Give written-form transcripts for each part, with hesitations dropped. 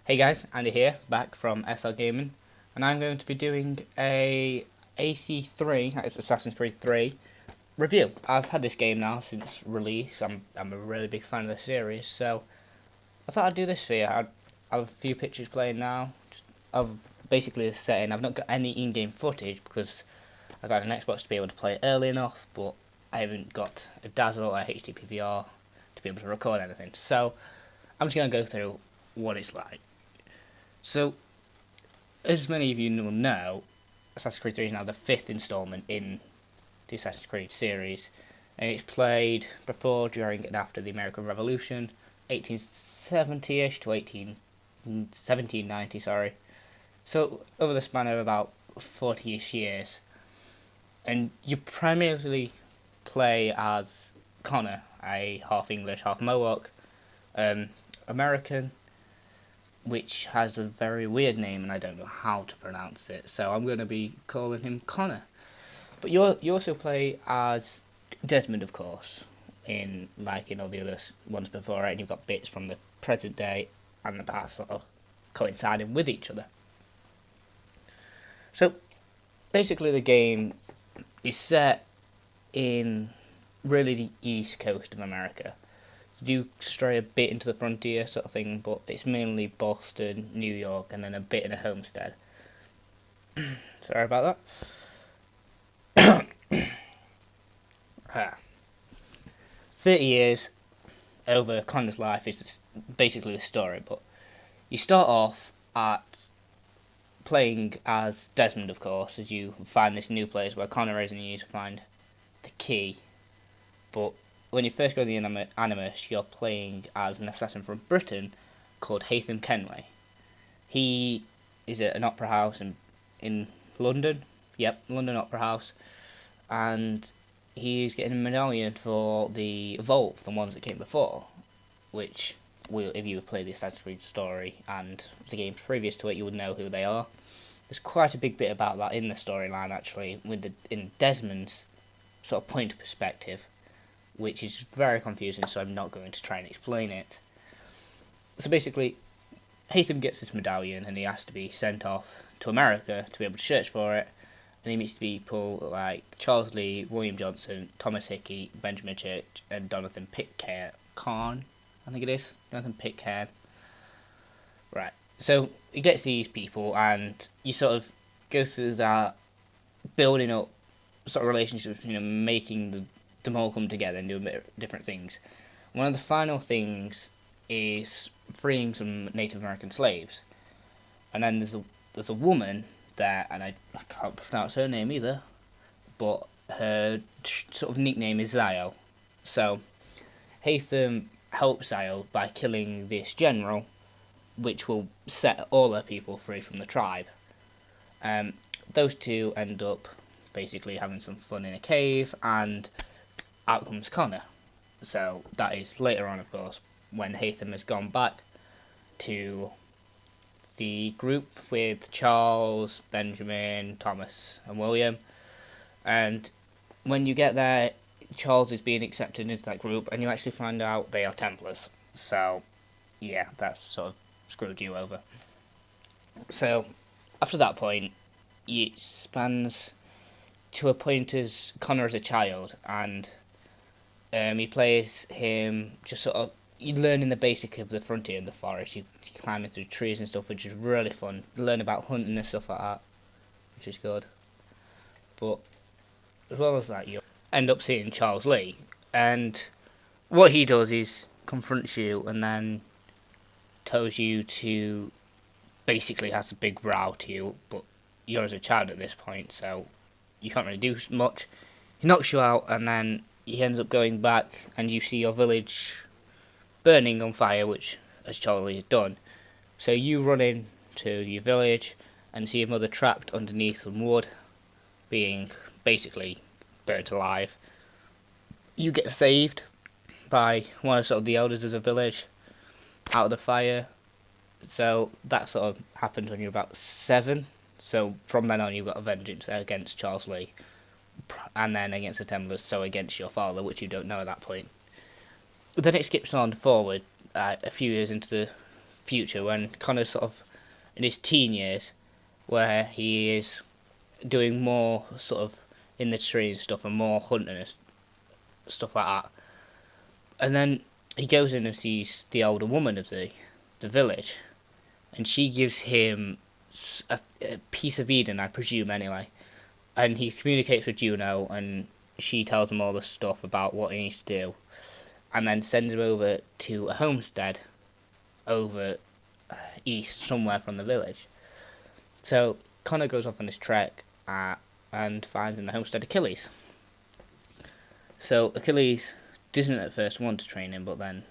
Hey guys, Andy here, back from SR Gaming, and I'm going to be doing a AC3, that's Assassin's Creed 3, review. I've had this game now since release. I'm a really big fan of the series, so I thought I'd do this for you. I have a few pictures playing now of basically the setting. I've not got any in-game footage because I got an Xbox to be able to play it early enough, but I haven't got a Dazzle or a HD PVR to be able to record anything. So I'm just going to go through what it's like. So, as many of you will know, Assassin's Creed 3 is now the 5th installment in the Assassin's Creed series, and it's played before, during, and after the American Revolution, 1870-ish to 1790, sorry. So, over the span of about 40-ish years, and you primarily play as Connor, a half English, half Mohawk, American, which has a very weird name and I don't know how to pronounce it, so I'm going to be calling him Connor. But you also play as Desmond, of course, in all the other ones before, right? And you've got bits from the present day and the past sort of coinciding with each other. So basically the game is set in really the east coast of America. You do stray a bit into the frontier sort of thing, but it's mainly Boston, New York, and then a bit in a homestead. Sorry about that. 30 years over Connor's life is basically the story, but you start off at playing as Desmond, of course, as you find this new place where Connor is and you need to find the key. But when you first go to the Animus, you're playing as an assassin from Britain called Haytham Kenway. He is at an opera house in London. Yep, London Opera House. And he's getting a medallion for the Vault, the ones that came before, which, if you play the Assassin's Creed story and the games previous to it, you would know who they are. There's quite a big bit about that in the storyline, actually, in Desmond's sort of point of perspective, which is very confusing, so I'm not going to try and explain it. So basically, Haytham gets this medallion and he has to be sent off to America to be able to search for it, and he meets people like Charles Lee, William Johnson, Thomas Hickey, Benjamin Church, and Jonathan Pitcairn, I think it is, Jonathan Pitcairn. Right, so he gets these people and you sort of go through that building up sort of relationships, making them all come together and do a bit of different things. One of the final things is freeing some Native American slaves, and then there's a woman there, and I can't pronounce her name either, but her sort of nickname is Zio. So Haytham helps Zio by killing this general, which will set all her people free from the tribe. Those two end up basically having some fun in a cave, and out comes Connor. So that is later on, of course, when Haytham has gone back to the group with Charles, Benjamin, Thomas, and William. And when you get there, Charles is being accepted into that group, and you actually find out they are Templars. So, yeah, that's sort of screwed you over. So, after that point, it spans to a point as Connor as a child, and he plays him just sort of learning the basic of the frontier in the forest. You climbing through trees and stuff, which is really fun. You learn about hunting and stuff like that, which is good. But as well as that, you end up seeing Charles Lee, and what he does is confronts you and then tells you to basically has a big row to you, but you're as a child at this point, so you can't really do much. He knocks you out, and then he ends up going back, and you see your village burning on fire, which as Charlie has done. So you run into your village and see your mother trapped underneath some wood, being basically burnt alive. You get saved by one of sort of the elders of the village out of the fire. So that sort of happened when you're about 7. So from then on, you've got a vengeance against Charles Lee, and then against the Templars, so against your father, which you don't know at that point. Then it skips on forward a few years into future when Connor's sort of in his teen years, where he is doing more sort of in the tree and stuff and more hunting and stuff like that. And then he goes in and sees the older woman of the village, and she gives him a piece of Eden, I presume anyway. And he communicates with Juno, and she tells him all the stuff about what he needs to do, and then sends him over to a homestead over east, somewhere from the village. So Connor goes off on this trek and finds in the homestead Achilles. So Achilles doesn't at first want to train him, but then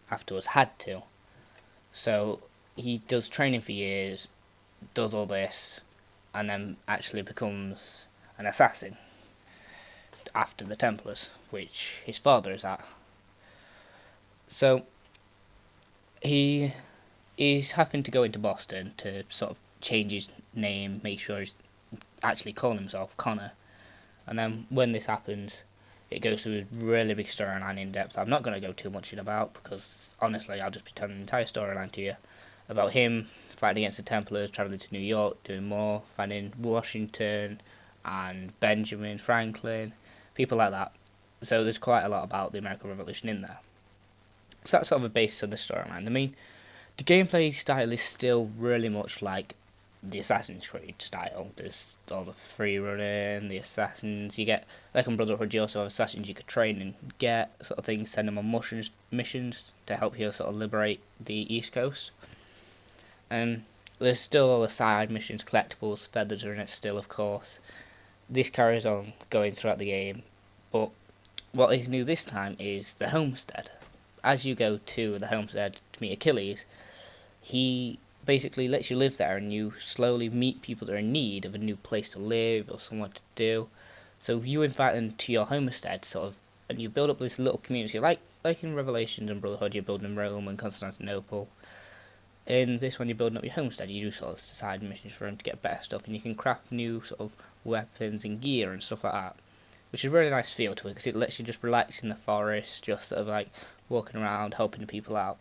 afterwards had to. So he does training for years, does all this, and then actually becomes an assassin after the Templars, which his father is at. So he is having to go into Boston to sort of change his name, make sure he's actually calling himself Connor. And then when this happens, it goes through a really big storyline in depth. I'm not going to go too much in about, because honestly I'll just be telling the entire storyline to you about him fighting against the Templars, travelling to New York, doing more, finding Washington and Benjamin Franklin, people like that. So there's quite a lot about the American Revolution in there. So that's sort of a basis of the storyline. I mean, the gameplay style is still really much like the Assassin's Creed style. There's all the free running, the assassins. You get, like in Brotherhood, you also have assassins you could train and get, sort of things, send them on missions to help you sort of liberate the East Coast. And there's still all the side missions, collectibles, feathers are in it still, of course. This carries on going throughout the game, but what is new this time is the homestead. As you go to the homestead to meet Achilles, he basically lets you live there, and you slowly meet people that are in need of a new place to live or somewhere to do. So you invite them to your homestead, sort of, and you build up this little community, like in Revelations and Brotherhood, you're building Rome and Constantinople. In this one, you're building up your homestead. You do sort of side missions for them to get better stuff, and you can craft new sort of weapons and gear and stuff like that, which is a really nice feel to it, because it lets you just relax in the forest, just sort of like walking around, helping the people out.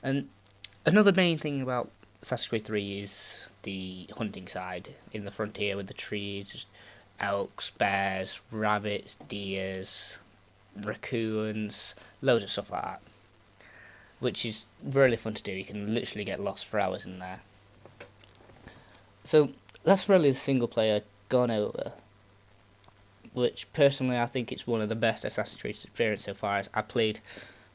And another main thing about Assassin's Creed 3 is the hunting side in the frontier with the trees, just elks, bears, rabbits, deers, raccoons, loads of stuff like that, which is really fun to do. You can literally get lost for hours in there. So that's really the single player gone over, which personally I think it's one of the best Assassin's Creed experience so far. I played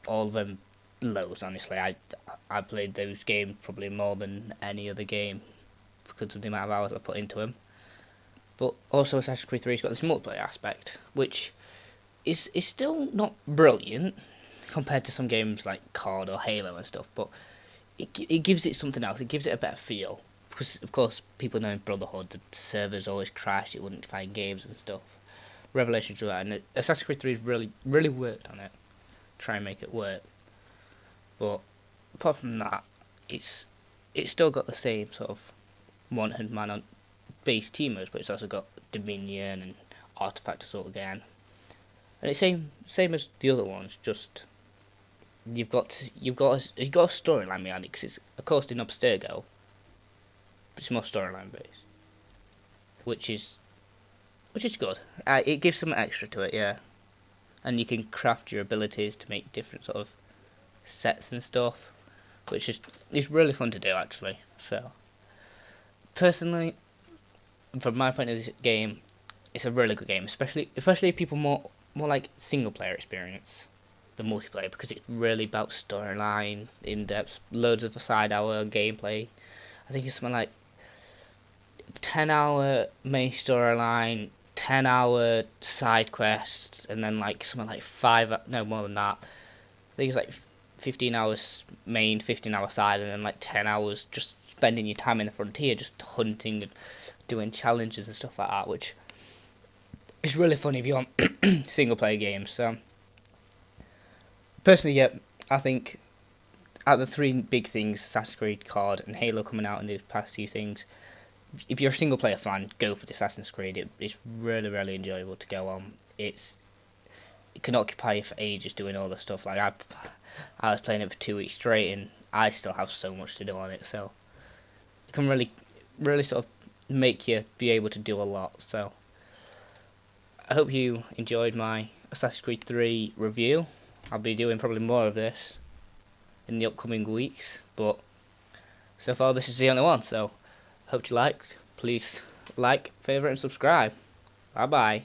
all of them loads, honestly. I played those games probably more than any other game because of the amount of hours I put into them. But also Assassin's Creed 3's got this multiplayer aspect, which is still not brilliant compared to some games like COD or Halo and stuff, but it gives it something else. It gives it a better feel. Because, of course, people know in Brotherhood the servers always crash, you wouldn't find games and stuff. Revelations do that, and Assassin's Creed 3 has really worked on it, try and make it work. But apart from that, it's still got the same sort of one-hand man on base teamers, but it's also got Dominion and Artifact Assault again. And it's same as the other ones, just you've got a storyline behind it, because it's of course in Abstergo, but it's more storyline based, which is good. It gives some extra to it, yeah. And you can craft your abilities to make different sort of sets and stuff, which is really fun to do actually. So personally, from my point of this game, it's a really good game, especially if people more like single player experience than multiplayer, because it's really about storyline, in depth, loads of side hour gameplay. I think it's something like 10-hour main storyline, 10-hour side quests, and then like something like more than that. I think it's like 15 hours main, 15-hour side, and then like 10 hours just spending your time in the frontier, just hunting and doing challenges and stuff like that, which is really fun if you want single player games. So personally, yeah, I think out of the three big things, Assassin's Creed, COD, and Halo coming out in the past few things, if you're a single player fan, go for the Assassin's Creed. It's really, really enjoyable to go on. It can occupy you for ages doing all the stuff. Like I was playing it for 2 weeks straight, and I still have so much to do on it, so it can really sort of make you be able to do a lot. So I hope you enjoyed my Assassin's Creed 3 review. I'll be doing probably more of this in the upcoming weeks, but so far this is the only one, so hope you liked. Please like, favourite and subscribe. Bye bye.